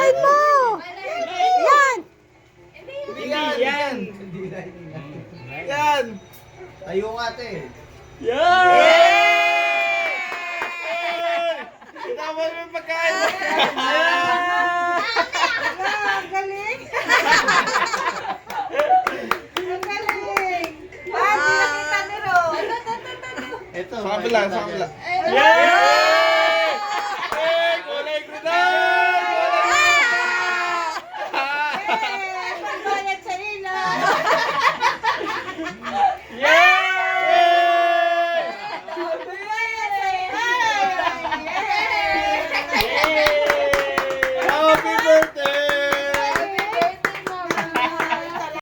Hilahin mo! Yan! Hindi yan. Yan. Tayo nga, te. Tama mo yung pagkain mo. Ang galing! Ang galing! Bakit nakita ni Ro? Ito. Sa kabila, sa kabila. Yeah!